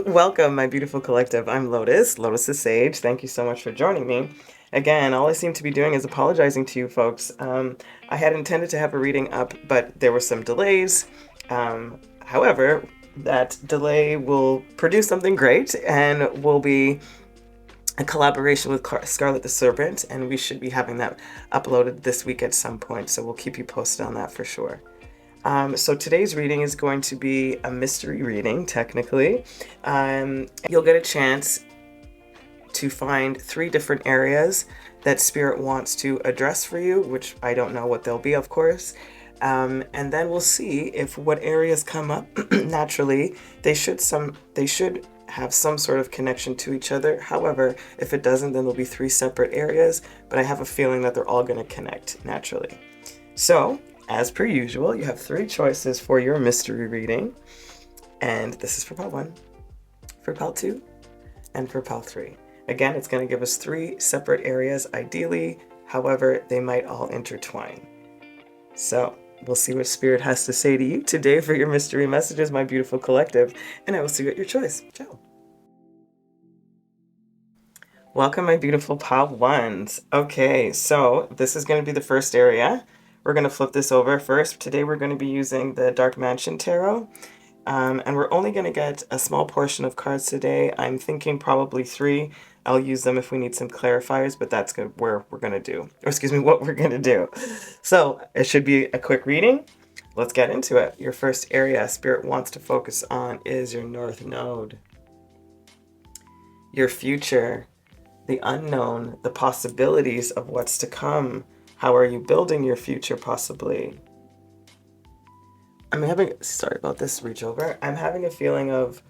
Welcome, my beautiful collective. I'm Lotus, Lotus is Sage. Thank you so much for joining me. Again, all I seem to be doing is apologizing to you folks. I had intended to have a reading up, but there were some delays. However, that delay will produce something great and will be a collaboration with Scarlet the Serpent, and we should be having that uploaded this week at some point, so we'll keep you posted on that for sure. So today's reading is going to be a mystery reading, technically. You'll get a chance to find 3 different areas that Spirit wants to address for you, which I don't know what they'll be, of course. And then we'll see if what areas come up naturally, they should have some sort of connection to each other. However, if it doesn't, then there'll be 3 separate areas, but I have a feeling that they're all going to connect naturally. So, as per usual, you have 3 choices for your mystery reading, and this is for pile 1, for pile 2, and for pile 3. Again, it's going to give us 3 separate areas, ideally. However, they might all intertwine. So, we'll see what Spirit has to say to you today for your mystery messages, my beautiful collective, and I will see you at your choice. Ciao. Welcome, my beautiful pile 1s. Okay, so this is going to be the first area. We're going to flip this over first. Today we're going to be using the Dark Mansion Tarot, and we're only going to get a small portion of cards today. I'm thinking probably 3. I'll use them if we need some clarifiers, but that's what we're going to do. So it should be a quick reading. Let's get into it. Your first area Spirit wants to focus on is your North Node. Your future, the unknown, the possibilities of what's to come. How are you building your future, possibly? Sorry about this reach over. I'm having a feeling of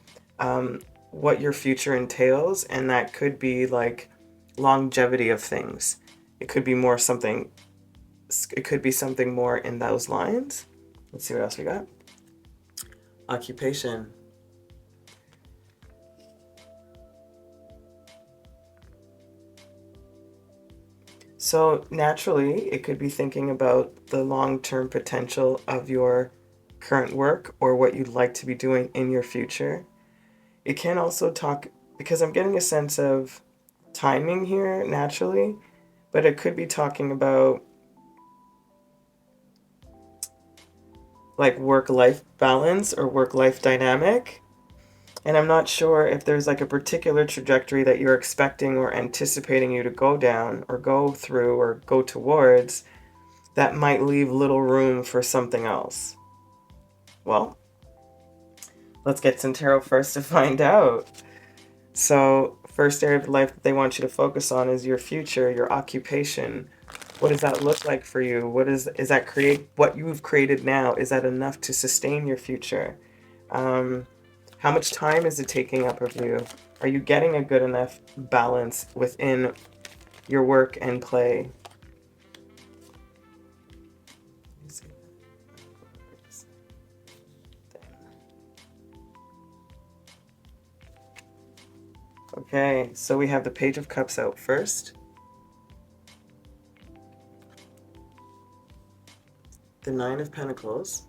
what your future entails, and that could be like longevity of things. It could be something more in those lines. Let's see what else we got. Occupation. So naturally, it could be thinking about the long-term potential of your current work or what you'd like to be doing in your future. It can also talk, because I'm getting a sense of timing here naturally, but it could be talking about like work-life balance or work-life dynamic. And I'm not sure if there's like a particular trajectory that you're expecting or anticipating you to go down or go through or go towards that might leave little room for something else. Well, let's get some tarot first to find out. So, first area of life that they want you to focus on is your future, your occupation. What does that look like for you? Is that what you've created now? Is that enough to sustain your future? How much time is it taking up of you? Are you getting a good enough balance within your work and play? Okay, so we have the Page of Cups out first. The 9 of Pentacles.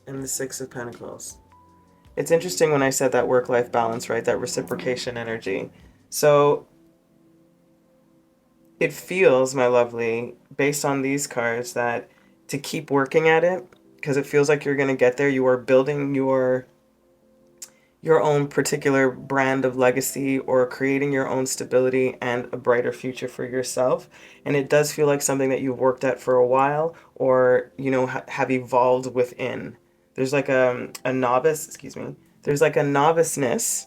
And the 6 of Pentacles. It's interesting when I said that work-life balance, right? That reciprocation energy. So it feels, my lovely, based on these cards, that to keep working at it, because it feels like you're going to get there. You are building your own particular brand of legacy or creating your own stability and a brighter future for yourself. And it does feel like something that you've worked at for a while or, have evolved within. There's like a novice, there's like a noviceness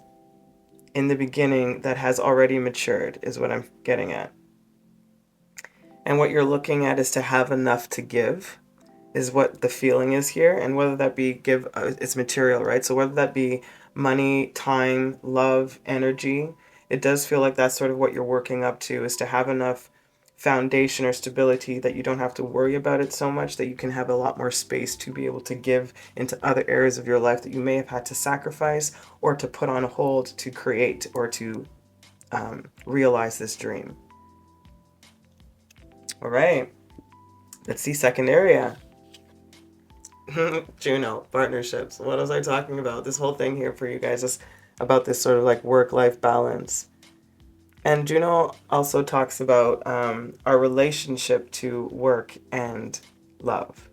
in the beginning that has already matured is what I'm getting at. And what you're looking at is to have enough to give is what the feeling is here. And whether that be it's material, right? So whether that be money, time, love, energy, it does feel like that's sort of what you're working up to, is to have enough foundation or stability that you don't have to worry about it so much, that you can have a lot more space to be able to give into other areas of your life that you may have had to sacrifice or to put on hold to create or to realize this dream. All right, let's see second area. Juno, partnerships. What was I talking about? This whole thing here for you guys is about this sort of like work-life balance. And Juno also talks about our relationship to work and love.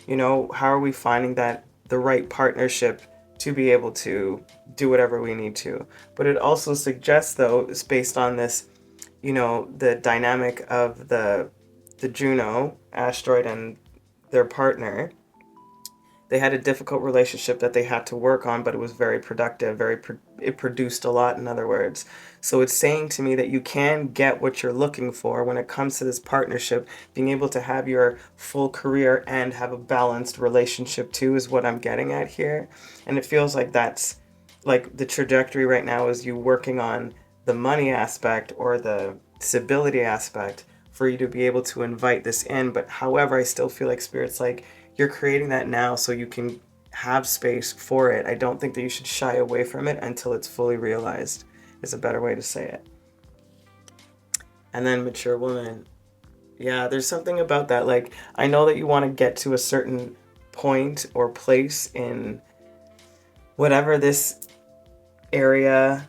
You know, how are we finding that the right partnership to be able to do whatever we need to? But it also suggests, though, it's based on this, you know, the dynamic of the Juno asteroid and their partner. They had a difficult relationship that they had to work on, but it was very productive, it produced a lot, in other words. So it's saying to me that you can get what you're looking for when it comes to this partnership. Being able to have your full career and have a balanced relationship too is what I'm getting at here. And it feels like that's like the trajectory right now is you working on the money aspect or the stability aspect for you to be able to invite this in. But however, I still feel like Spirit's like, you're creating that now so you can have space for it. I don't think that you should shy away from it until it's fully realized, is a better way to say it. And then mature woman. Yeah, there's something about that. Like, I know that you want to get to a certain point or place in whatever this area,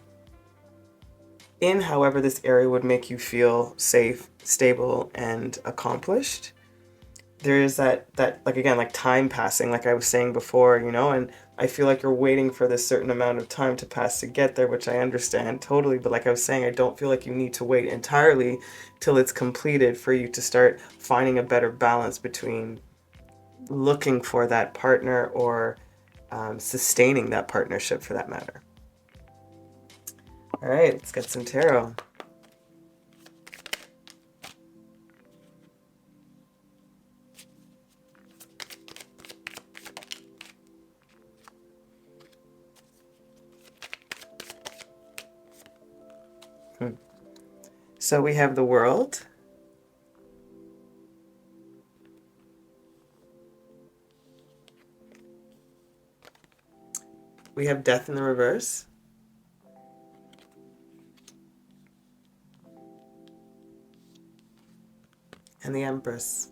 however this area would make you feel safe, stable, and accomplished. There is that like, again, like time passing, like I was saying before, you know, and I feel like you're waiting for this certain amount of time to pass to get there, which I understand totally. But like I was saying, I don't feel like you need to wait entirely till it's completed for you to start finding a better balance between looking for that partner or sustaining that partnership for that matter. All right, let's get some tarot. So we have the World. We have Death in the reverse. And the Empress.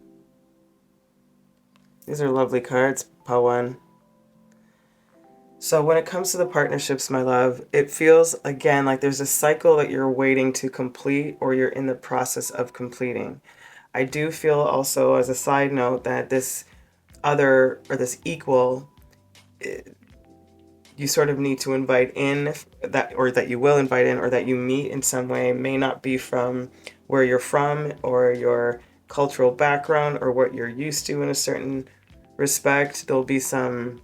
These are lovely cards, Pawan. So when it comes to the partnerships, my love, it feels, again, like there's a cycle that you're waiting to complete or you're in the process of completing. I do feel also, as a side note, that this other or this equal, you sort of need to invite in, that, or that you will invite in, or that you meet in some way, may not be from where you're from or your cultural background or what you're used to in a certain respect. There'll be some,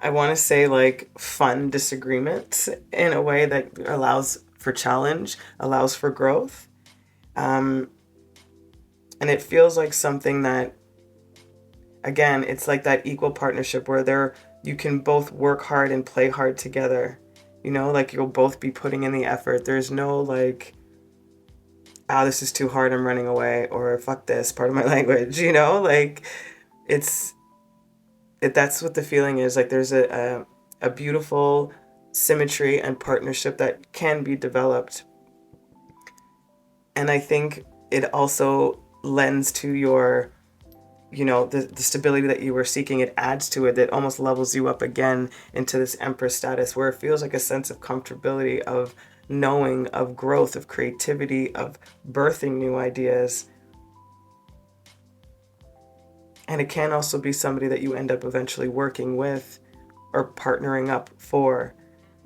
I want to say, like, fun disagreements in a way that allows for challenge, allows for growth. And it feels like something that, again, it's like that equal partnership where you can both work hard and play hard together. You know, like you'll both be putting in the effort. There's no like, this is too hard, I'm running away, or fuck this, part of my language, you know? Like, that's what the feeling is. Like there's a beautiful symmetry and partnership that can be developed. And I think it also lends to your, you know, the stability that you were seeking. It adds to it. That almost levels you up again into this Empress status where it feels like a sense of comfortability, of knowing, of growth, of creativity, of birthing new ideas. And it can also be somebody that you end up eventually working with or partnering up for,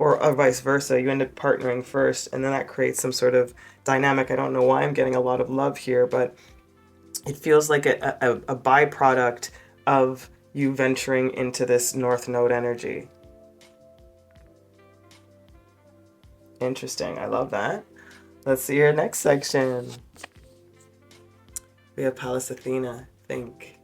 or vice versa. You end up partnering first, and then that creates some sort of dynamic. I don't know why I'm getting a lot of love here, but it feels like a byproduct of you venturing into this North Node energy. Interesting. I love that. Let's see your next section. We have Pallas Athena. Think.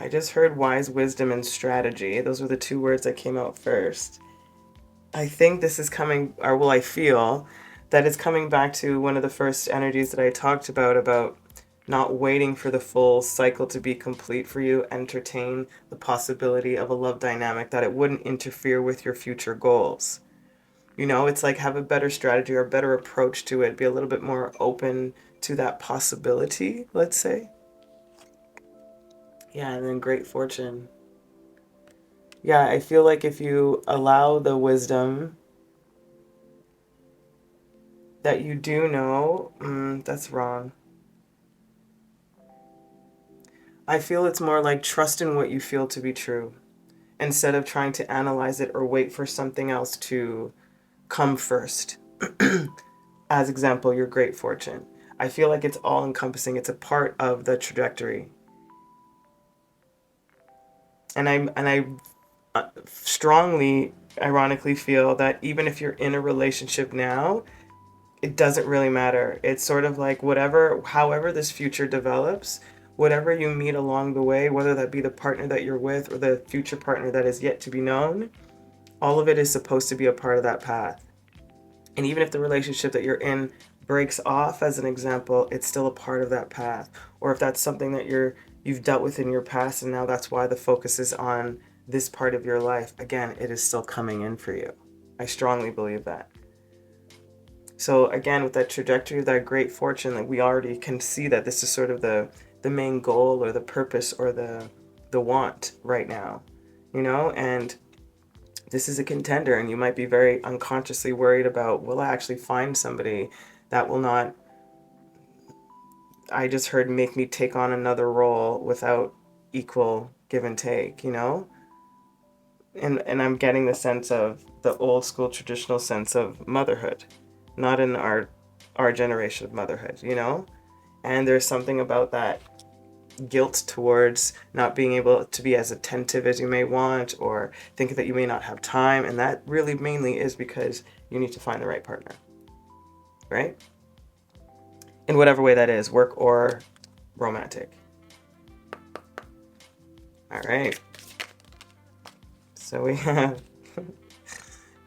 I just heard wise wisdom and strategy. Those were the two words that came out first. I think this is coming, or well, I feel that it's coming back to one of the first energies that I talked about not waiting for the full cycle to be complete for you. Entertain the possibility of a love dynamic, that it wouldn't interfere with your future goals. You know, it's like have a better strategy or a better approach to it. Be a little bit more open to that possibility, let's say. Yeah, and then great fortune. Yeah, I feel like if you allow the wisdom that you do know, that's wrong. I feel it's more like trust in what you feel to be true instead of trying to analyze it or wait for something else to come first. As example, your great fortune. I feel like it's all encompassing. It's a part of the trajectory. And I strongly, ironically feel that even if you're in a relationship now, it doesn't really matter. It's sort of like however this future develops, whatever you meet along the way, whether that be the partner that you're with or the future partner that is yet to be known, all of it is supposed to be a part of that path. And even if the relationship that you're in breaks off, as an example, it's still a part of that path. Or if that's something that you've dealt with in your past and now that's why the focus is on this part of your life, again, it is still coming in for you. I strongly believe that. So again, with that trajectory of that great fortune, like we already can see that this is sort of the main goal or the purpose or the want right now, you know? And this is a contender, and you might be very unconsciously worried about, will I actually find somebody that will not, I just heard, make me take on another role without equal give and take, you know? And I'm getting the sense of the old school traditional sense of motherhood, not in our generation of motherhood, you know? And there's something about that guilt towards not being able to be as attentive as you may want, or think that you may not have time, and that really mainly is because you need to find the right partner, right? In whatever way that is, work or romantic. All right. So we have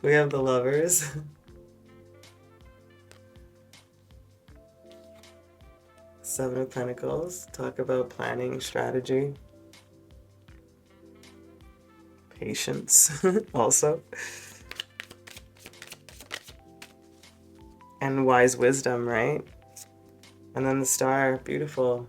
the Lovers. Seven of Pentacles, talk about planning, strategy, patience also, and wise wisdom, right? And then the Star, beautiful.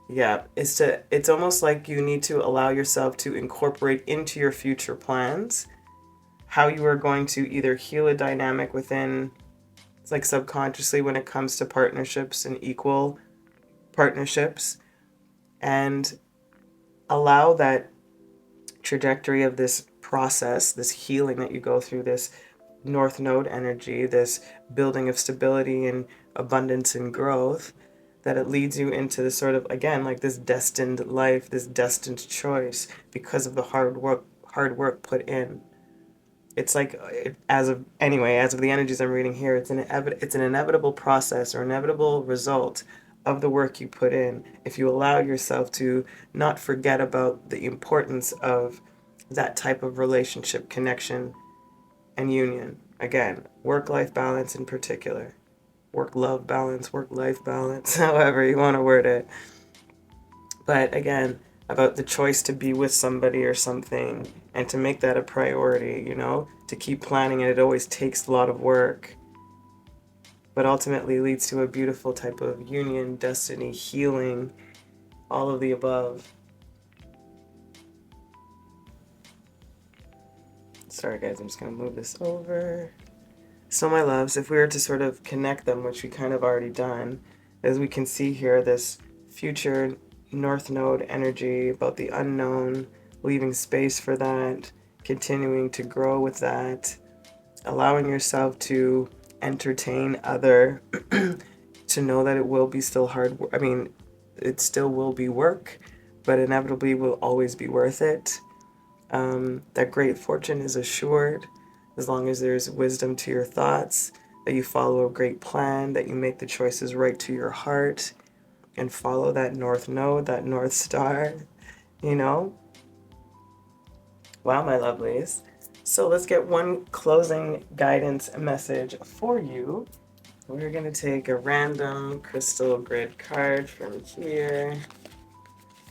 Yeah, it's almost like you need to allow yourself to incorporate into your future plans how you are going to either heal a dynamic within, it's like subconsciously when it comes to partnerships and equal partnerships, and allow that trajectory of this process, this healing that you go through, this North Node energy, this building of stability and abundance and growth, that it leads you into this sort of, again, like this destined life, this destined choice because of the hard work put in. It's like, as of the energies I'm reading here, it's an inevitable process or inevitable result of the work you put in if you allow yourself to not forget about the importance of that type of relationship, connection, and union. Again, work-life balance in particular. Work-love balance, work-life balance, however you want to word it. But again, about the choice to be with somebody or something and to make that a priority, you know, to keep planning it. It always takes a lot of work, but ultimately leads to a beautiful type of union, destiny, healing, all of the above. Sorry guys, I'm just going to move this over. So my loves, if we were to sort of connect them, which we kind of already done, as we can see here, this future North Node energy about the unknown, leaving space for that, continuing to grow with that, allowing yourself to entertain other, to know that it will be still hard. I mean, it still will be work, but inevitably will always be worth it. That great fortune is assured as long as there's wisdom to your thoughts, that you follow a great plan, that you make the choices right to your heart, and follow that North Node, that North Star, you know? Wow, my lovelies. So let's get one closing guidance message for you. We're going to take a random crystal grid card from here.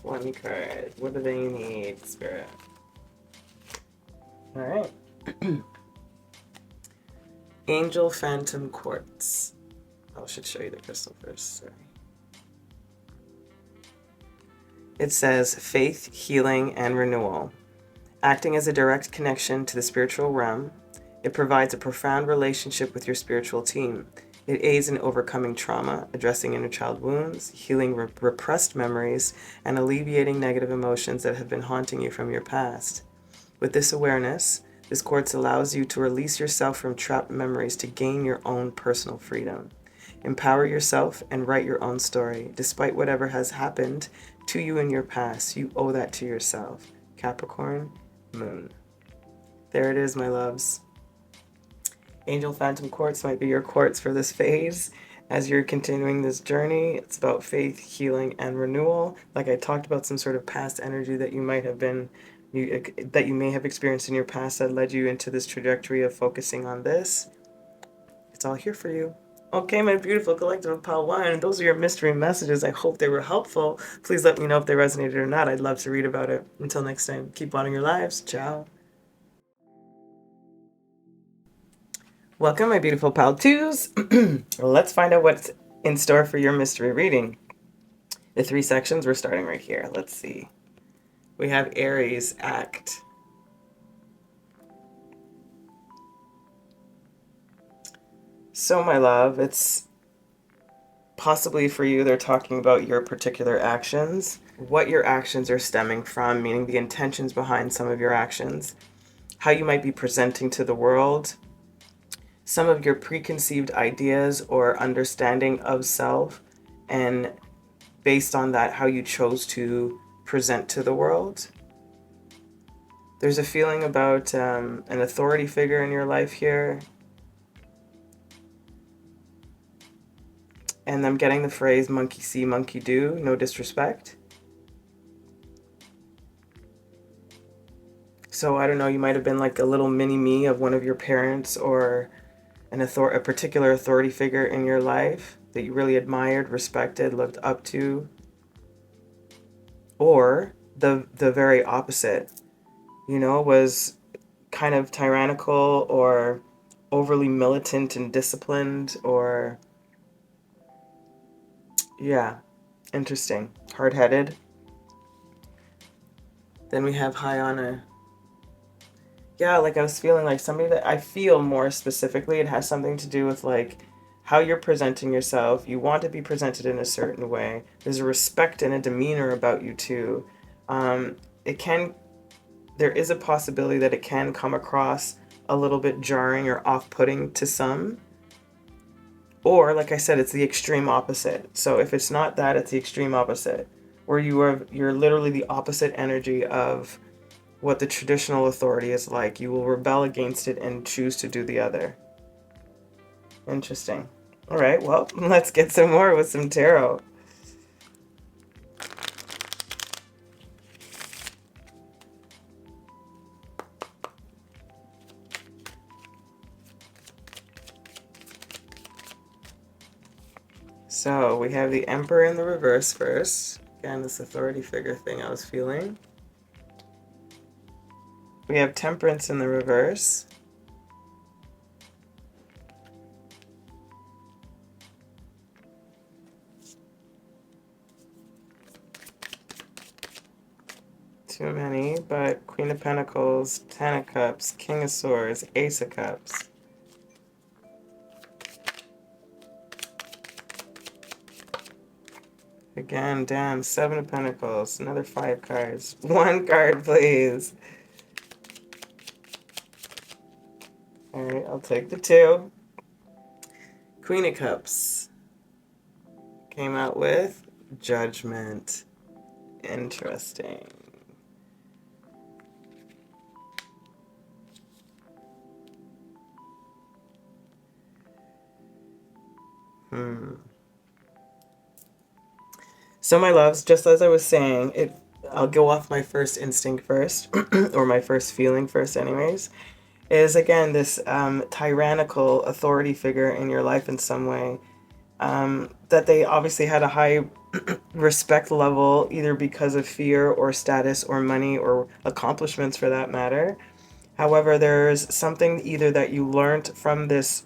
One card. What do they need, Spirit? All right. Angel Phantom Quartz. I should show you the crystal first. Sorry. It says faith, healing, and renewal. Acting as a direct connection to the spiritual realm, it provides a profound relationship with your spiritual team. It aids in overcoming trauma, addressing inner child wounds, healing repressed memories, and alleviating negative emotions that have been haunting you from your past. With this awareness, this quartz allows you to release yourself from trapped memories to gain your own personal freedom. Empower yourself and write your own story. Despite whatever has happened to you in your past, you owe that to yourself. Capricorn, Moon. There it is, my loves. Angel Phantom Quartz might be your quartz for this phase. As you're continuing this journey, it's about faith, healing, and renewal. Like I talked about, some sort of past energy that you might have been that you may have experienced in your past that led you into this trajectory of focusing on this. It's all here for you. Okay, my beautiful collective of Pile 1, those are your mystery messages. I hope they were helpful. Please let me know if they resonated or not. I'd love to read about it. Until next time, keep honoring your lives. Ciao. Welcome, my beautiful Pile 2s. Let's find out what's in store for your mystery reading. The 3 sections, we're starting right here. Let's see. We have Aries, Act. So, my love, it's possibly for you, they're talking about your particular actions, what your actions are stemming from, meaning the intentions behind some of your actions, how you might be presenting to the world, some of your preconceived ideas or understanding of self, and based on that, how you chose to present to the world. There's a feeling about an authority figure in your life here. And I'm getting the phrase monkey see, monkey do, no disrespect. So I don't know, you might have been like a little mini-me of one of your parents or a particular authority figure in your life that you really admired, respected, looked up to. Or the very opposite, was kind of tyrannical or overly militant and disciplined, or yeah, interesting, hard-headed. Then we have high honor. Yeah, like I was feeling like somebody that I feel more specifically, it has something to do with like how you're presenting yourself. You want to be presented in a certain way. There's a respect and a demeanor about you too. There is a possibility that it can come across a little bit jarring or off-putting to some. Or, like I said, it's the extreme opposite. So if it's not that, it's the extreme opposite, where you're literally the opposite energy of what the traditional authority is like. You will rebel against it and choose to do the other. Interesting. All right, well, let's get some more with some tarot. So we have the Emperor in the reverse first. Again, this authority figure thing I was feeling. We have Temperance in the reverse. Too many, but Queen of Pentacles, Ten of Cups, King of Swords, Ace of Cups. Again, damn, Seven of Pentacles, another 5 cards. 1 card, please. All right, I'll take the 2. Queen of Cups came out with Judgment. Interesting. So my loves, just as I was saying, I'll go off my first instinct first, or my first feeling first anyways, is again this tyrannical authority figure in your life in some way, that they obviously had a high respect level, either because of fear or status or money or accomplishments for that matter. However, there's something either that you learned from this.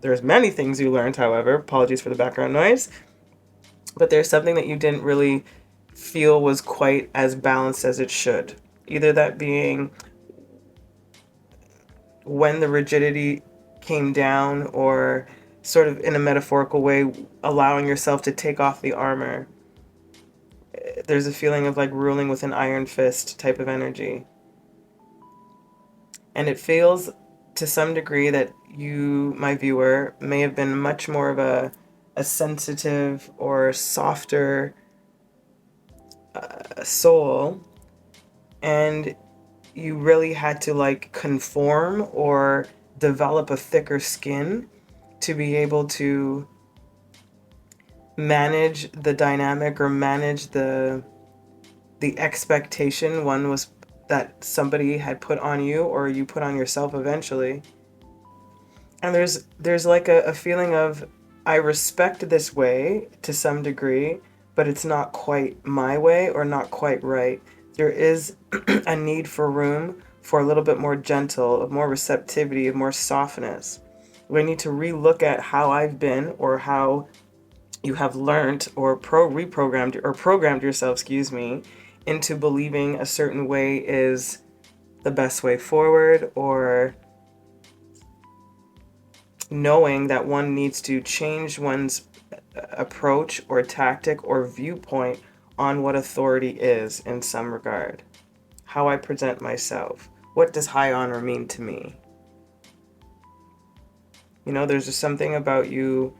There's many things you learned, however, apologies for the background noise, but there's something that you didn't really feel was quite as balanced as it should. Either that being when the rigidity came down, or sort of in a metaphorical way, allowing yourself to take off the armor. There's a feeling of like ruling with an iron fist type of energy. And it feels to some degree that you, my viewer, may have been much more of a sensitive or softer soul, and you really had to like conform or develop a thicker skin to be able to manage the dynamic or manage the expectation one was that somebody had put on you or you put on yourself eventually. And there's like a feeling of, I respect this way to some degree, but it's not quite my way or not quite right. There is a need for room for a little bit more gentle, of more receptivity, of more softness. We need to relook at how I've been, or how you have learned or reprogrammed or programmed yourself, into believing a certain way is the best way forward, or knowing that one needs to change one's approach or tactic or viewpoint on what authority is in some regard. How I present myself. What does high honor mean to me? You know, there's just something about you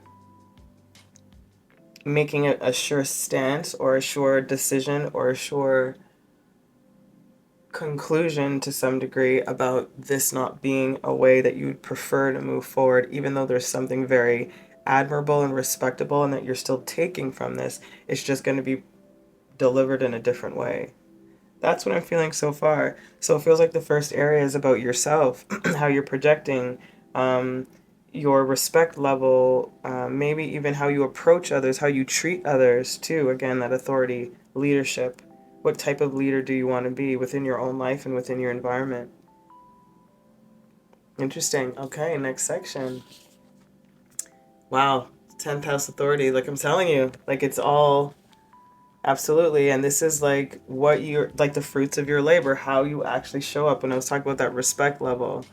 making a sure stance or a sure decision or a sure conclusion to some degree about this not being a way that you'd prefer to move forward, even though there's something very admirable and respectable and that you're still taking from this. It's just going to be delivered in a different way. That's what I'm feeling so far. So it feels like the first area is about yourself, how you're projecting, your respect level, maybe even how you approach others, how you treat others too. Again, that authority, leadership. What type of leader do you want to be within your own life and within your environment? Interesting. Okay, next section. Wow, 10th house authority. Like I'm telling you, like it's all absolutely. And this is like what you're, like the fruits of your labor, how you actually show up. When I was talking about that respect level,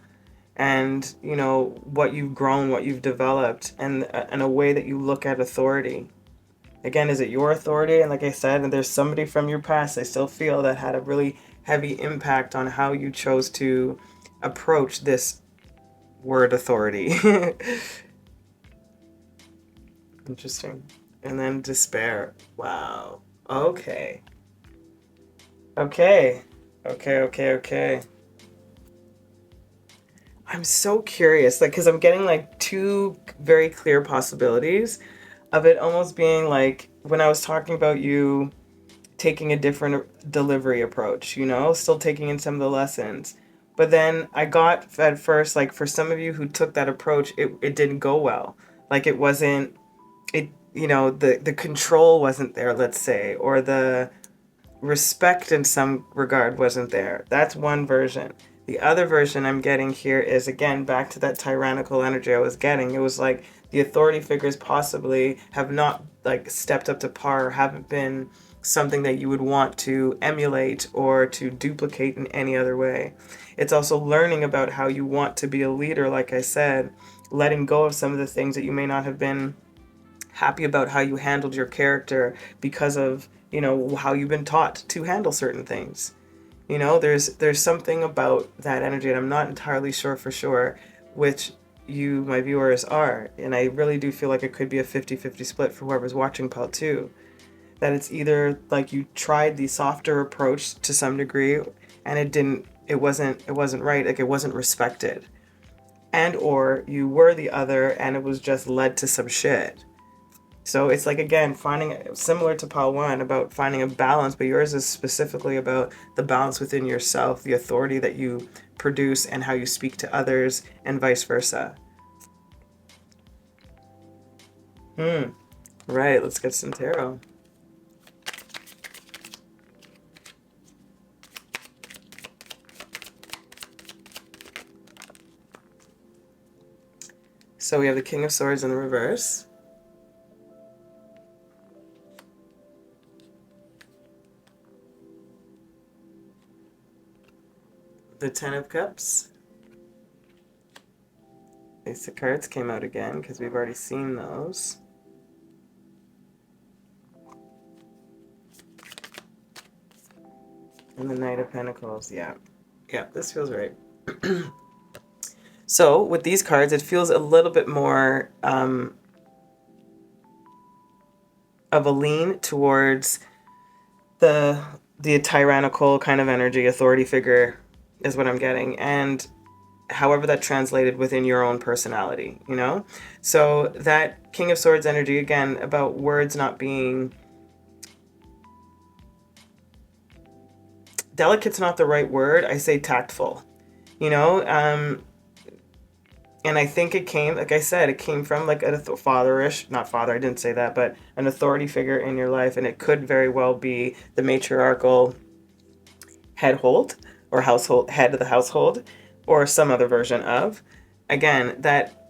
and you know what you've grown, what you've developed, and a way that you look at authority. Again, is it your authority? And like I said, and there's somebody from your past I still feel that had a really heavy impact on how you chose to approach this word authority. Interesting. And then despair. Wow. Okay. I'm so curious, like, because I'm getting like two very clear possibilities of it almost being like when I was talking about you taking a different delivery approach, you know, still taking in some of the lessons. But then I got at first, like for some of you who took that approach, it didn't go well. Like it wasn't, you know, the control wasn't there, let's say, or the respect in some regard wasn't there. That's one version. The other version I'm getting here is, again, back to that tyrannical energy I was getting. It was like the authority figures possibly have not like stepped up to par, or haven't been something that you would want to emulate or to duplicate in any other way. It's also learning about how you want to be a leader, like I said, letting go of some of the things that you may not have been happy about how you handled your character because of, you know, how you've been taught to handle certain things. You know, there's something about that energy, and I'm not entirely sure for sure which you, my viewers, are. And I really do feel like it could be a 50-50 split for whoever's watching part 2. That it's either like you tried the softer approach to some degree and it wasn't right, like it wasn't respected. And or you were the other and it was just led to some shit. So it's like, again, finding, similar to part 1, about finding a balance, but yours is specifically about the balance within yourself, the authority that you produce and how you speak to others, and vice versa. Right, let's get some tarot. So we have the King of Swords in the reverse. The Ten of Cups. Ace of Cards came out again because we've already seen those. And the Knight of Pentacles, yeah. Yeah, this feels right. So with these cards, it feels a little bit more of a lean towards the tyrannical kind of energy, authority figure is what I'm getting. And however that translated within your own personality, you know? So that King of Swords energy, again, about words not being... Delicate's not the right word. I say tactful, you know? And I think it came, like I said, it came from like a fatherish, not father, I didn't say that, but an authority figure in your life. And it could very well be the matriarchal headhold or household, head of the household, or some other version of. Again, that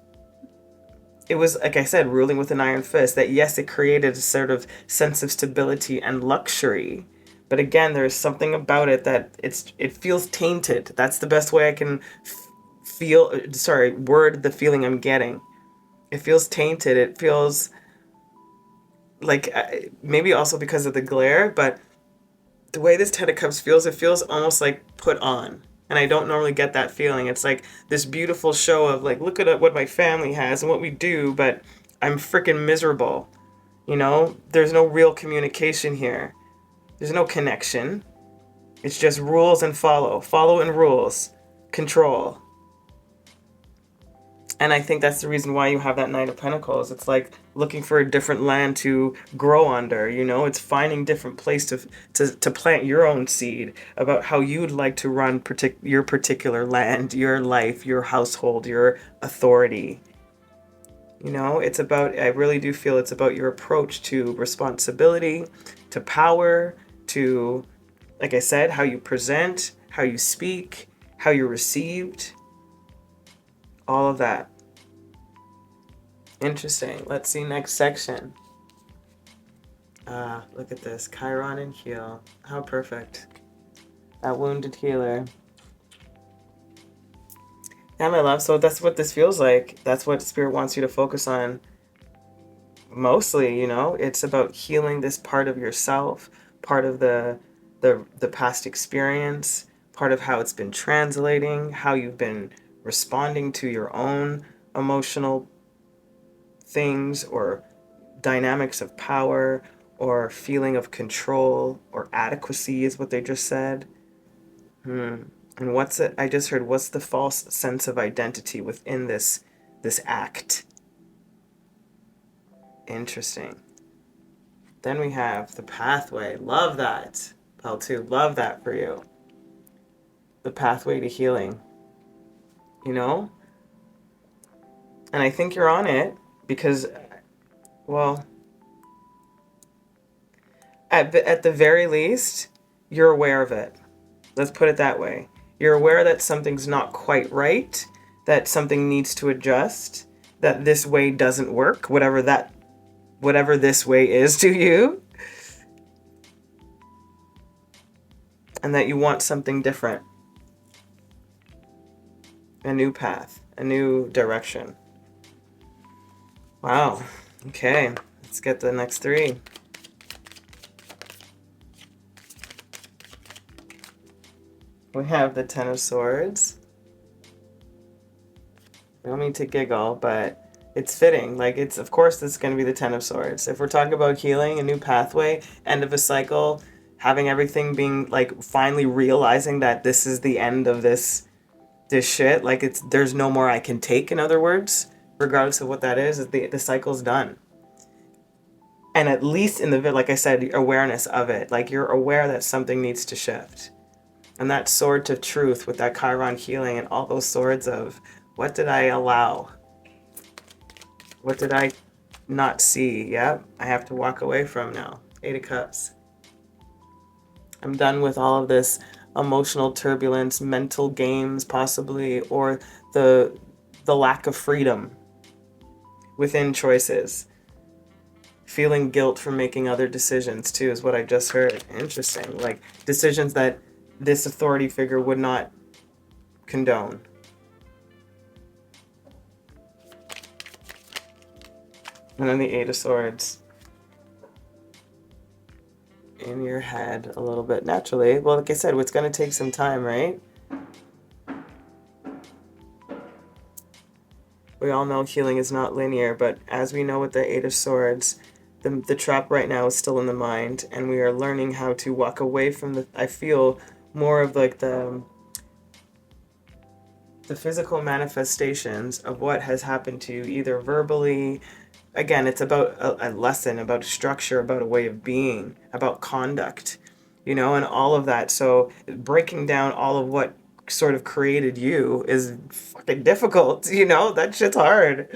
it was, like I said, ruling with an iron fist, that yes, it created a sort of sense of stability and luxury. But again, there's something about it that it feels tainted. That's the best way I can word the feeling I'm getting. It feels tainted. It feels like, maybe also because of the glare, but the way this Ten of Cups feels, it feels almost like put on. And I don't normally get that feeling. It's like this beautiful show of like, look at what my family has and what we do, but I'm freaking miserable. You know, there's no real communication here. There's no connection. It's just rules and follow and rules, control. And I think that's the reason why you have that Knight of Pentacles. It's like looking for a different land to grow under, you know? It's finding different place to plant your own seed about how you'd like to run your particular land, your life, your household, your authority. You know, it's about, I really do feel it's about your approach to responsibility, to power, to, like I said, how you present, how you speak, how you're received. All of that. Interesting. Let's see next section. Look at this. Chiron and heal. How perfect. That wounded healer. Yeah, my love. So that's what this feels like. That's what Spirit wants you to focus on. Mostly, you know, it's about healing this part of yourself, part of the past experience, part of how it's been translating, how you've been responding to your own emotional things or dynamics of power or feeling of control or adequacy is what they just said. And what's it? I just heard, what's the false sense of identity within this act? Interesting. Then we have the pathway. Love that. L2, love that for you. The pathway to healing. You know? And I think you're on it because, well, at the very least, you're aware of it. Let's put it that way. You're aware that something's not quite right, that something needs to adjust, that this way doesn't work, whatever this way is to you, and that you want something different. A new path, a new direction. Wow. Okay, let's get the next three. We have the Ten of Swords. I don't mean to giggle, but it's fitting. Like, it's, of course, this is going to be the Ten of Swords. If we're talking about healing, a new pathway, end of a cycle, having everything being, like, finally realizing that this is the end of this shit, like, there's no more I can take, in other words, regardless of what that is the cycle's done. And at least in the, like I said, awareness of it, like, you're aware that something needs to shift. And that sword to truth with that Chiron healing and all those swords of, what did I allow? What did I not see? Yep, I have to walk away from now. 8 of Cups. I'm done with all of this emotional turbulence, mental games possibly, or the lack of freedom. within choices. Feeling guilt for making other decisions too is what I just heard. Interesting. Like decisions that this authority figure would not condone. And then the Eight of Swords. In your head a little bit naturally. Well, like I said, it's going to take some time, right? We all know healing is not linear, but as we know with the Eight of Swords, the trap right now is still in the mind, and we are learning how to walk away from the, I feel, more of like the physical manifestations of what has happened to you, either verbally. Again, it's about a lesson, about structure, about a way of being, about conduct, you know, and all of that. So breaking down all of what sort of created you is fucking difficult, you know, that shit's hard.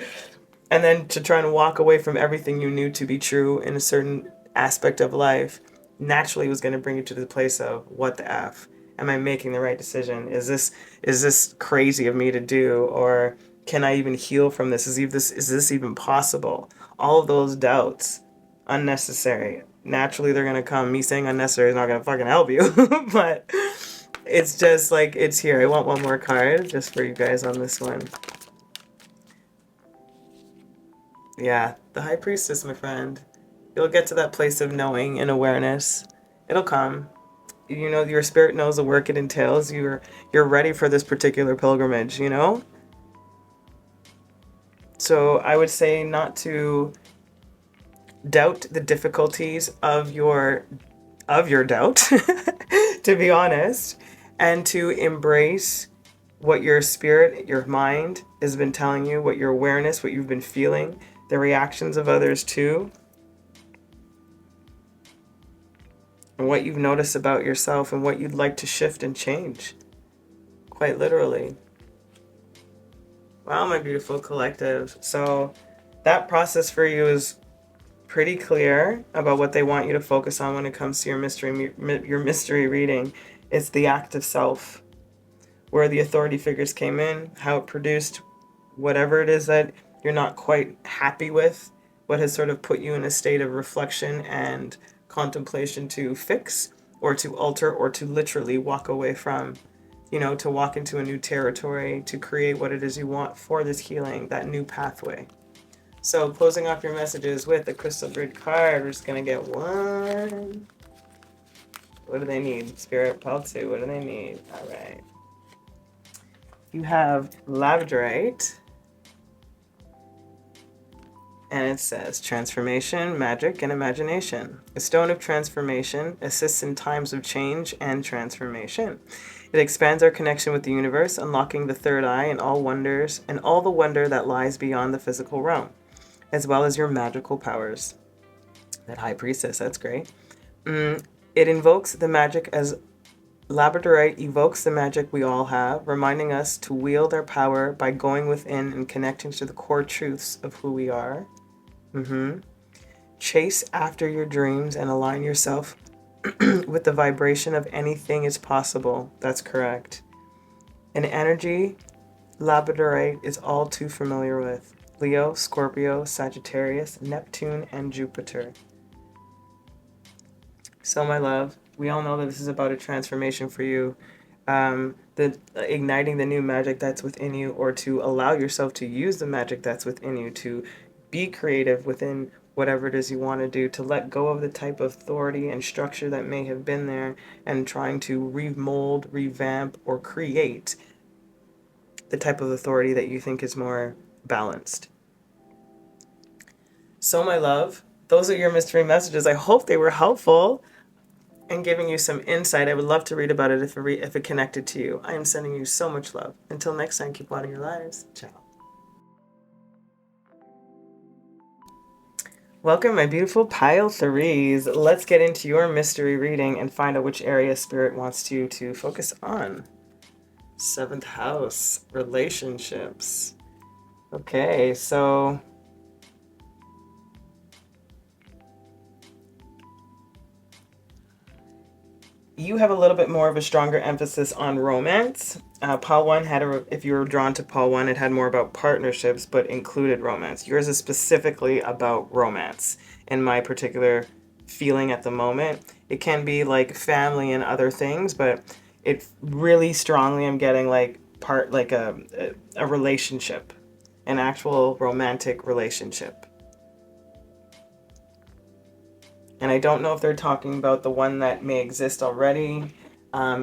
And then to try and walk away from everything you knew to be true in a certain aspect of life naturally was going to bring you to the place of, what the F? Am I making the right decision? Is this crazy of me to do? Or can I even heal from this? Is this even possible? All of those doubts, unnecessary. Naturally, they're going to come. Me saying unnecessary is not going to fucking help you. But it's just like, it's here. I want one more card just for you guys on this one. Yeah, the High Priestess, my friend. You'll get to that place of knowing and awareness. It'll come. You know, your spirit knows the work it entails. You're ready for this particular pilgrimage, you know? So I would say not to doubt the difficulties of your doubt, to be honest, and to embrace what your spirit, your mind has been telling you, what your awareness, what you've been feeling, the reactions of others too, and what you've noticed about yourself and what you'd like to shift and change, quite literally. Wow, my beautiful collective. So that process for you is pretty clear about what they want you to focus on when it comes to your mystery reading. It's the act of self, where the authority figures came in, how it produced whatever it is that you're not quite happy with, what has sort of put you in a state of reflection and contemplation to fix or to alter or to literally walk away from, you know, to walk into a new territory, to create what it is you want for this healing, that new pathway. So closing off your messages with the Crystal Grid card, we're just going to get one. What do they need? Spirit Peltu, what do they need? All right. You have labradorite. And it says, transformation, magic, and imagination. A stone of transformation assists in times of change and transformation. It expands our connection with the universe, unlocking the third eye and all wonders, and all the wonder that lies beyond the physical realm, as well as your magical powers. That High Priestess, that's great. It invokes the magic as labradorite evokes the magic we all have, reminding us to wield our power by going within and connecting to the core truths of who we are. Chase after your dreams and align yourself with the vibration of anything is possible. That's correct. An energy labradorite is all too familiar with. Leo, Scorpio, Sagittarius, Neptune, and Jupiter. So my love, we all know that this is about a transformation for you. Igniting the new magic that's within you, or to allow yourself to use the magic that's within you, to be creative within whatever it is you want to do, to let go of the type of authority and structure that may have been there, and trying to remold, revamp, or create the type of authority that you think is more balanced. So my love, those are your mystery messages. I hope they were helpful and giving you some insight. I would love to read about it if it connected to you. I am sending you so much love. Until next time, keep watering your lives. Ciao. Welcome, my beautiful pile threes. Let's get into your mystery reading and find out which area Spirit wants you to focus on. 7th house, relationships. Okay, so you have a little bit more of a stronger emphasis on romance. Pile 1 had, if you were drawn to Pile 1, it had more about partnerships, but included romance. Yours is specifically about romance. In my particular feeling at the moment, it can be like family and other things, but it really strongly, I'm getting like a relationship, an actual romantic relationship. And I don't know if they're talking about the one that may exist already,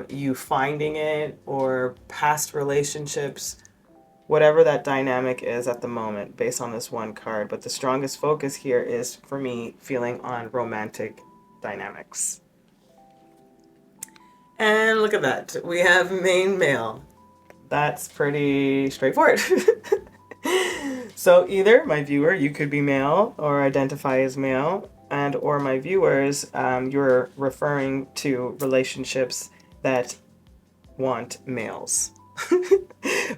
you finding it, or past relationships, whatever that dynamic is at the moment based on this one card. But the strongest focus here is, for me, feeling on romantic dynamics. And look at that. We have main male. That's pretty straightforward. So either my viewer, you could be male or identify as male, and or my viewers, you're referring to relationships that want males.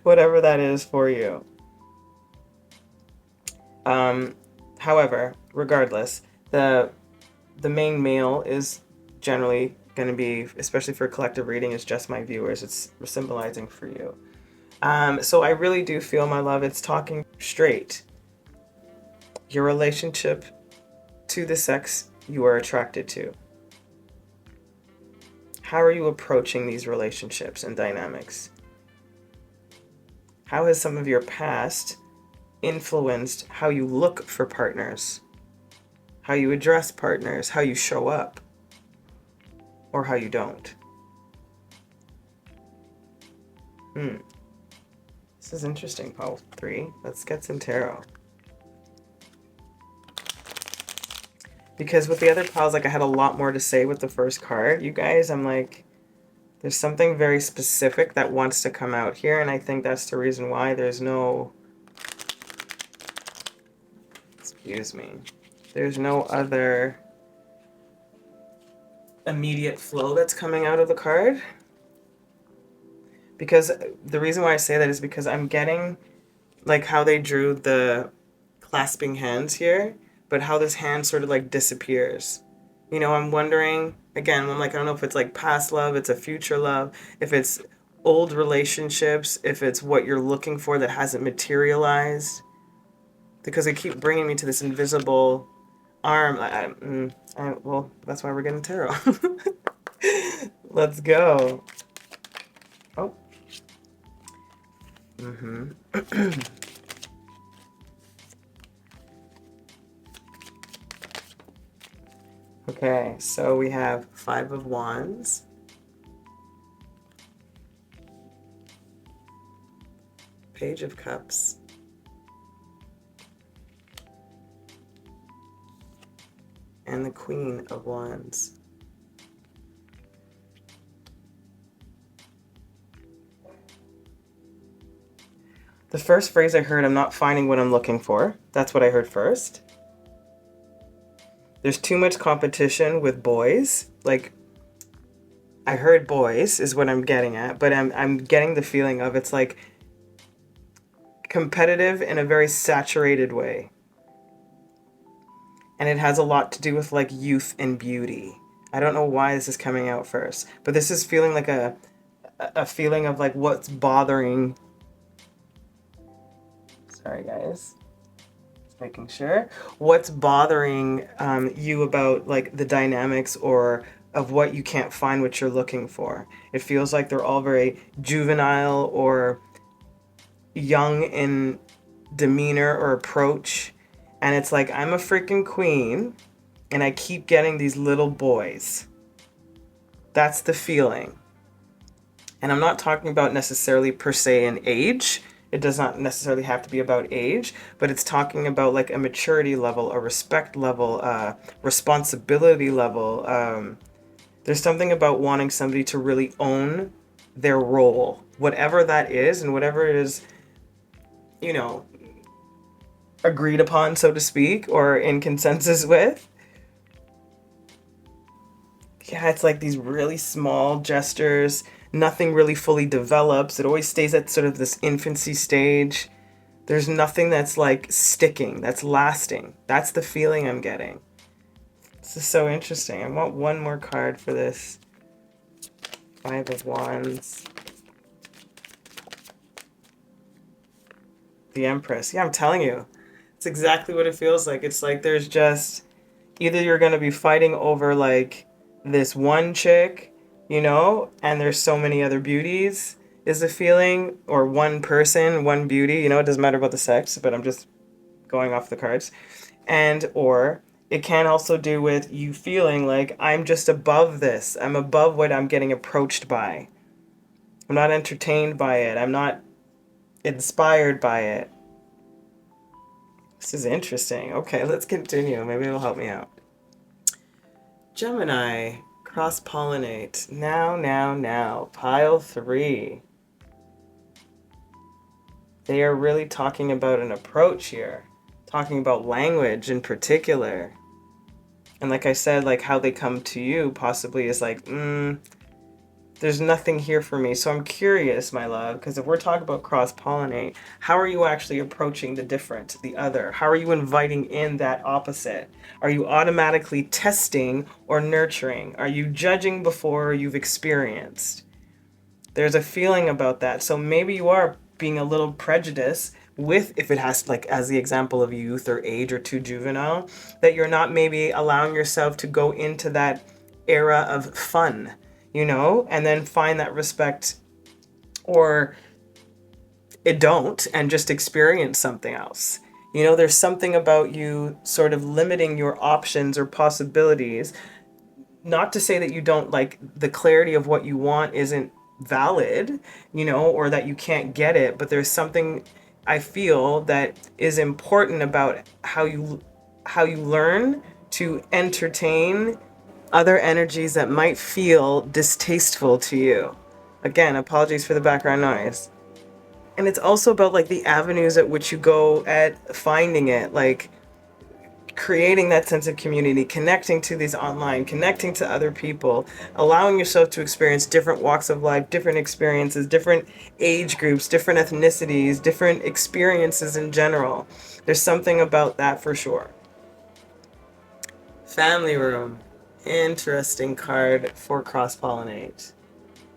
Whatever that is for you. However, regardless, the main male is generally going to be, especially for a collective reading, is just my viewers. It's symbolizing for you. So I really do feel, my love, it's talking straight. Your relationship to the sex you are attracted to. How are you approaching these relationships and dynamics? How has some of your past influenced how you look for partners, how you address partners, how you show up, or how you don't? This is interesting, Pile 3. Let's get some tarot. Because with the other piles, like, I had a lot more to say with the first card, you guys. I'm like, there's something very specific that wants to come out here, and I think that's the reason why there's no, excuse me, there's no other immediate flow that's coming out of the card. Because the reason why I say that is because I'm getting, like, how they drew the clasping hands here, but how this hand sort of like disappears. You know, I'm wondering, again, I'm like, I don't know if it's like past love, it's a future love, if it's old relationships, if it's what you're looking for that hasn't materialized. Because they keep bringing me to this invisible arm. Well, that's why we're getting tarot. Let's go. Oh. Okay, so we have 5 of Wands, Page of Cups, and the Queen of Wands. The first phrase I heard, I'm not finding what I'm looking for. That's what I heard first. There's too much competition with boys. Like, I heard boys is what I'm getting at, but I'm getting the feeling of it's like competitive in a very saturated way. And it has a lot to do with like youth and beauty. I don't know why this is coming out first, but this is feeling like a feeling of like what's bothering. Sorry, guys. Making sure what's bothering you about like the dynamics or of what you can't find what you're looking for. It feels like they're all very juvenile or young in demeanor or approach, and it's like, I'm a freaking queen and I keep getting these little boys. That's the feeling. And I'm not talking about necessarily per se an age. It does not necessarily have to be about age, but it's talking about like a maturity level, a respect level, responsibility level. There's something about wanting somebody to really own their role, whatever that is, and whatever it is, you know, agreed upon, so to speak, or in consensus with. Yeah, it's like these really small gestures. Nothing really fully develops. It always stays at sort of this infancy stage. There's nothing that's like sticking, that's lasting. That's the feeling I'm getting. This is so interesting. I want one more card for this Five of Wands. The Empress. Yeah, I'm telling you. It's exactly what it feels like. It's like there's just, either you're going to be fighting over like this one chick, you know, and there's so many other beauties is the feeling, or one person, one beauty, you know, it doesn't matter about the sex, but I'm just going off the cards. And, or it can also do with you feeling like I'm just above this. I'm above what I'm getting approached by. I'm not entertained by it. I'm not inspired by it. This is interesting. Okay, let's continue. Maybe it'll help me out. Gemini, cross-pollinate. Now. Pile 3. They are really talking about an approach here. Talking about language in particular. And like I said, like how they come to you possibly is like, there's nothing here for me. So I'm curious, my love, because if we're talking about cross-pollinate, how are you actually approaching the different, the other? How are you inviting in that opposite? Are you automatically testing or nurturing? Are you judging before you've experienced? There's a feeling about that. So maybe you are being a little prejudiced with, if it has, like, as the example of youth or age or too juvenile, that you're not maybe allowing yourself to go into that era of fun, you know, and then find that respect, or it don't, and just experience something else. You know, there's something about you sort of limiting your options or possibilities. Not to say that you don't, like, the clarity of what you want isn't valid, you know, or that you can't get it, but there's something I feel that is important about how you learn to entertain other energies that might feel distasteful to you. Again, apologies for the background noise. And it's also about like the avenues at which you go at finding it, like creating that sense of community, connecting to these online, connecting to other people, allowing yourself to experience different walks of life, different experiences, different age groups, different ethnicities, different experiences in general. There's something about that for sure. Family room. Interesting card for cross-pollinate.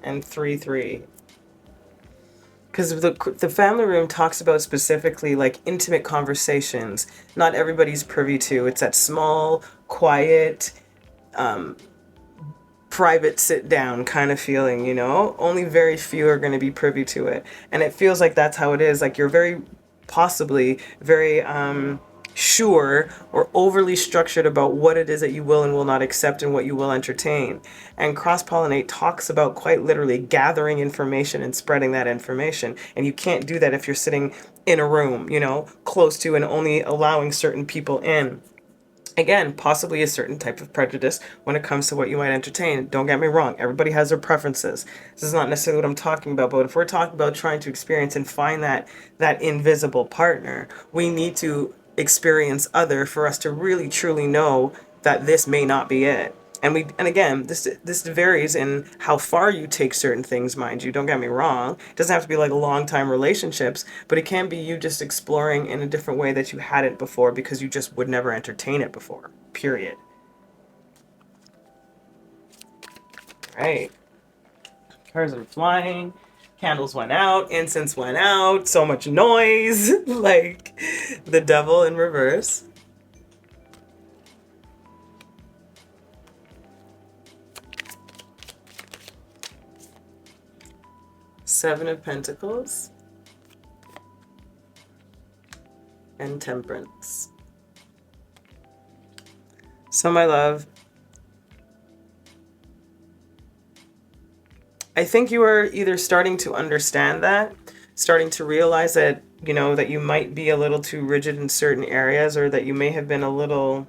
And 3/3. Because the family room talks about specifically like intimate conversations. Not everybody's privy to. It's that small, quiet, private sit-down kind of feeling, you know? Only very few are going to be privy to it. And it feels like that's how it is. Like you're very, possibly, very sure or overly structured about what it is that you will and will not accept and what you will entertain. And cross-pollinate talks about quite literally gathering information and spreading that information. And you can't do that if you're sitting in a room, you know, close to and only allowing certain people in. Again, possibly a certain type of prejudice when it comes to what you might entertain. Don't get me wrong, everybody has their preferences. This is not necessarily what I'm talking about, but if we're talking about trying to experience and find that invisible partner, we need to experience other for us to really truly know that this may not be it. And again, this varies in how far you take certain things, mind you. Don't get me wrong. It doesn't have to be like long time relationships, but it can be you just exploring in a different way that you hadn't before because you just would never entertain it before. Period. Right. Cars are flying. Candles went out, incense went out, so much noise, like the devil in reverse. Seven of Pentacles and Temperance. So my love, I think you are either starting to understand that, starting to realize that, you know, that you might be a little too rigid in certain areas, or that you may have been a little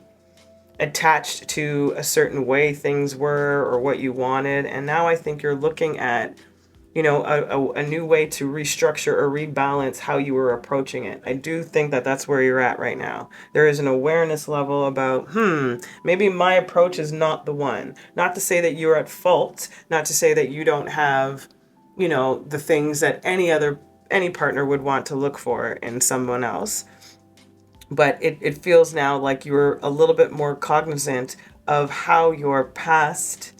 attached to a certain way things were or what you wanted. And now I think you're looking at, you know, a new way to restructure or rebalance how you were approaching it. I do think that that's where you're at right now. There is an awareness level about, maybe my approach is not the one. Not to say that you're at fault, not to say that you don't have, you know, the things that any partner would want to look for in someone else. But it feels now like you're a little bit more cognizant of how your past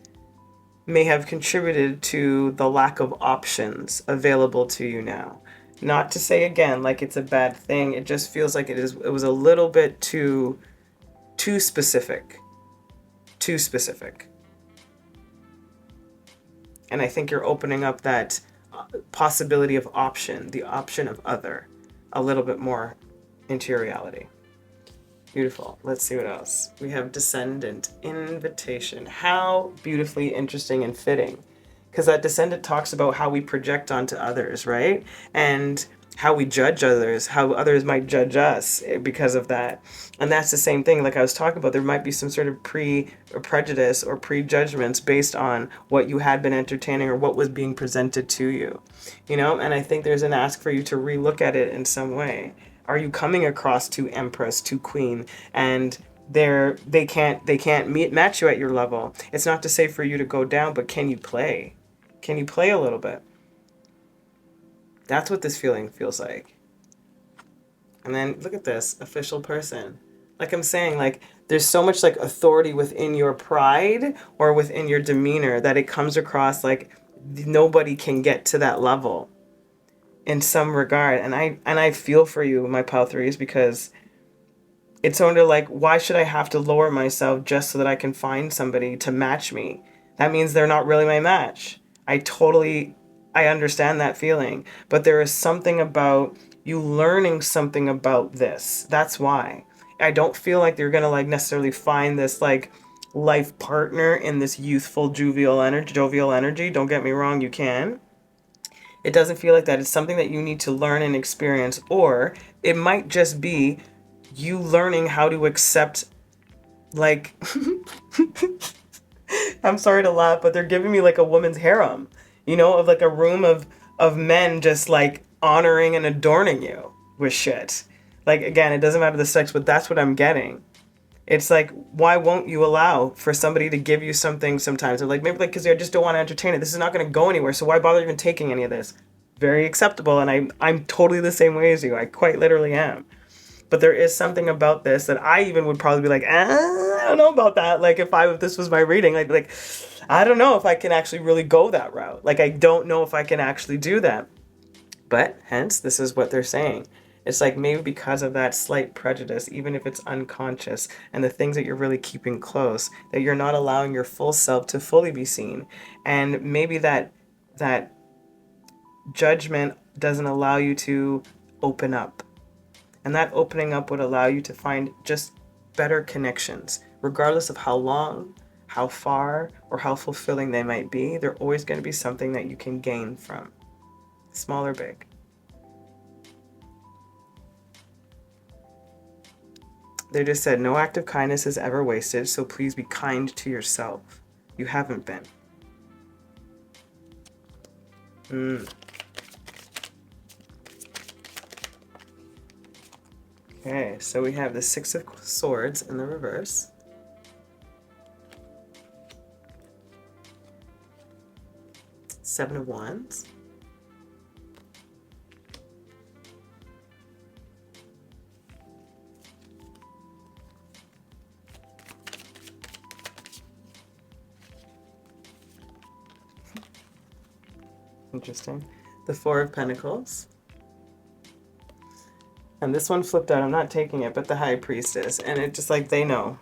may have contributed to the lack of options available to you now. Not to say again like it's a bad thing. It just feels like it was a little bit too specific. Too specific. And I think you're opening up that possibility of option, the option of other, a little bit more into your reality. Beautiful. Let's see what else. We have descendant, invitation. How beautifully interesting and fitting. Because that descendant talks about how we project onto others, right? And how we judge others, how others might judge us because of that. And that's the same thing, like I was talking about, there might be some sort of prejudice or prejudgments based on what you had been entertaining or what was being presented to you, you know? And I think there's an ask for you to relook at it in some way. Are you coming across too empress, too queen, and they can't match you at your level? It's not to say for you to go down, but can you play? Can you play a little bit? That's what this feeling feels like. And then look at this, official person. Like I'm saying, like there's so much like authority within your pride or within your demeanor that it comes across like nobody can get to that level in some regard. And I feel for you, my pile threes, because it's sort of like, why should I have to lower myself just so that I can find somebody to match me? That means they're not really my match. I understand that feeling, but there is something about you learning something about this. That's why. I don't feel like you're going to like necessarily find this like life partner in this youthful, jovial energy. Don't get me wrong, you can. It doesn't feel like that. It's something that you need to learn and experience, or it might just be you learning how to accept, like, I'm sorry to laugh, but they're giving me like a woman's harem, you know, of like a room of men just like honoring and adorning you with shit. Like, again, it doesn't matter the sex, but that's what I'm getting. It's like, why won't you allow for somebody to give you something sometimes? Or like, maybe like, because they just don't want to entertain it. This is not going to go anywhere, so why bother even taking any of this? Very acceptable, and I'm totally the same way as you. I quite literally am. But there is something about this that I even would probably be like, I don't know about that. Like, if this was my reading, like, I don't know if I can actually really go that route. Like, I don't know if I can actually do that. But hence, this is what they're saying. It's like maybe because of that slight prejudice, even if it's unconscious, and the things that you're really keeping close, that you're not allowing your full self to fully be seen. And maybe that judgment doesn't allow you to open up. And that opening up would allow you to find just better connections, regardless of how long, how far, or how fulfilling they might be. They're always going to be something that you can gain from, small or big. They just said, no act of kindness is ever wasted, so please be kind to yourself. You haven't been. Okay, so we have the Six of Swords in the reverse. Seven of Wands. Interesting. The Four of Pentacles. And this one flipped out. I'm not taking it, but the High Priestess. And it just like, they know.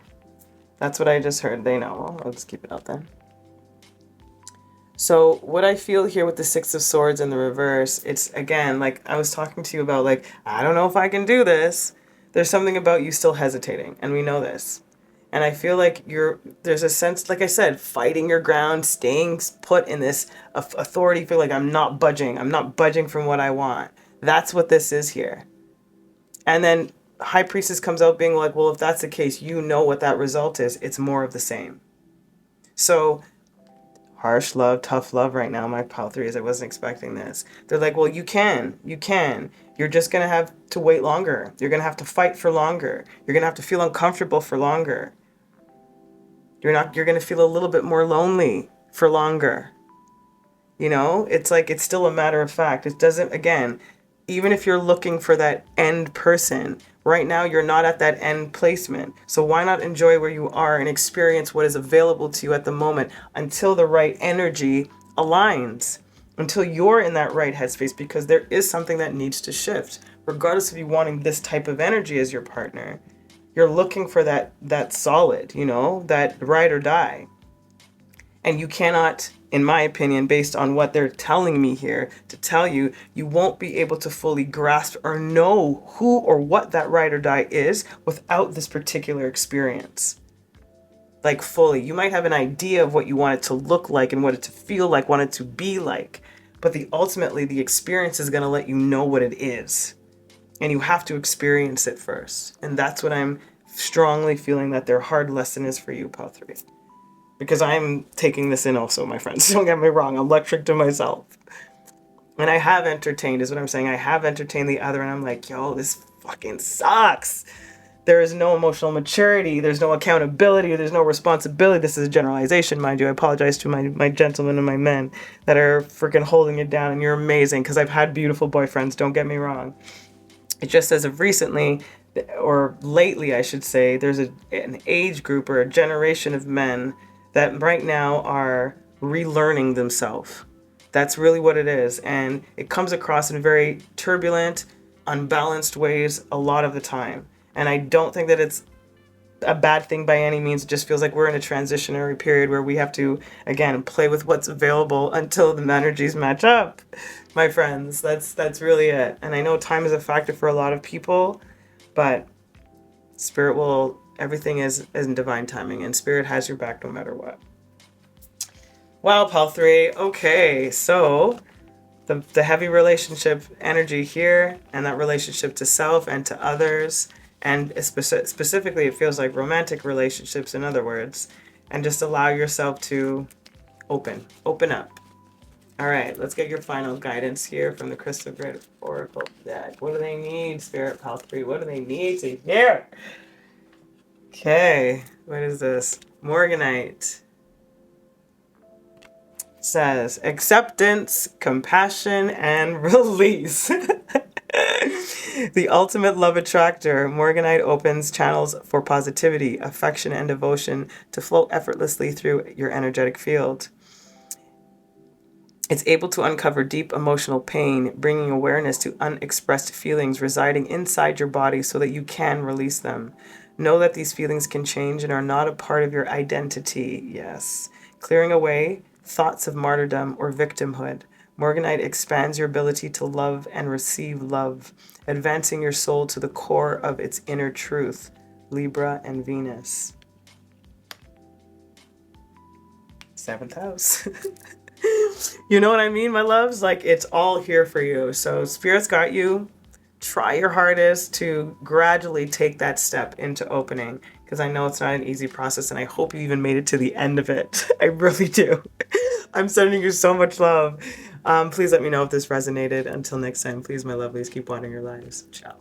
That's what I just heard. They know. Well, I'll just keep it out then. So what I feel here with the Six of Swords in the reverse, it's again, like I was talking to you about, like, I don't know if I can do this. There's something about you still hesitating. And we know this. And I feel like there's a sense, like I said, fighting your ground, staying put in this authority, feel like I'm not budging from what I want. That's what this is here. And then High Priestess comes out being like, well, if that's the case, you know what that result is. It's more of the same. So harsh love, tough love right now, my pile threes. I wasn't expecting this. They're like, well, you can. You're just going to have to wait longer. You're going to have to fight for longer. You're going to have to feel uncomfortable for longer. You're going to feel a little bit more lonely for longer. You know, it's like, it's still a matter of fact. It doesn't, again, even if you're looking for that end person, Right now, you're not at that end placement. So why not enjoy where you are and experience what is available to you at the moment until the right energy aligns, until you're in that right headspace, because there is something that needs to shift. Regardless of you wanting this type of energy as your partner, you're looking for that solid, you know, that ride or die. And you cannot, in my opinion, based on what they're telling me here, to tell you, you won't be able to fully grasp or know who or what that ride or die is without this particular experience. Like fully. You might have an idea of what you want it to look like and what it to feel like, want it to be like. But ultimately, the experience is going to let you know what it is. And you have to experience it first. And that's what I'm strongly feeling that their hard lesson is for you, Pile 3. Because I'm taking this in also, my friends. Don't get me wrong. I'm lecturing to myself. And I have entertained, is what I'm saying. I have entertained the other, and I'm like, yo, this fucking sucks. There is no emotional maturity. There's no accountability. There's no responsibility. This is a generalization, mind you. I apologize to my gentlemen and my men that are freaking holding it down. And you're amazing, because I've had beautiful boyfriends. Don't get me wrong. It just as of recently, or lately, I should say, there's an age group or a generation of men that right now are relearning themselves. That's really what it is. And it comes across in very turbulent, unbalanced ways a lot of the time. And I don't think that it's a bad thing by any means. It just feels like we're in a transitionary period where we have to, again, play with what's available until the energies match up, my friends. That's really it. And I know time is a factor for a lot of people, but Spirit will, everything is in divine timing, and Spirit has your back no matter what. Wow, Pile 3. Okay, so the heavy relationship energy here, and that relationship to self and to others, and specifically it feels like romantic relationships, in other words, and just allow yourself to open up. All right, let's get your final guidance here from the Crystal Grid Oracle deck. What do they need, Spirit, Pile 3? What do they need to hear? Okay, what is this? Morganite says acceptance, compassion, and release. The ultimate love attractor, Morganite opens channels for positivity, affection, and devotion to flow effortlessly through your energetic field. It's able to uncover deep emotional pain, bringing awareness to unexpressed feelings residing inside your body so that you can release them. Know that these feelings can change and are not a part of your identity. Yes. Clearing away thoughts of martyrdom or victimhood. Morganite expands your ability to love and receive love, advancing your soul to the core of its inner truth. Libra and Venus. 7th house. You know what I mean, my loves? Like, it's all here for you. So Spirit's got you. Try your hardest to gradually take that step into opening, because I know it's not an easy process, and I hope you even made it to the end of it. I really do. I'm sending you so much love. Please let me know if this resonated. Until next time, please, my lovelies, keep wandering your lives. Ciao.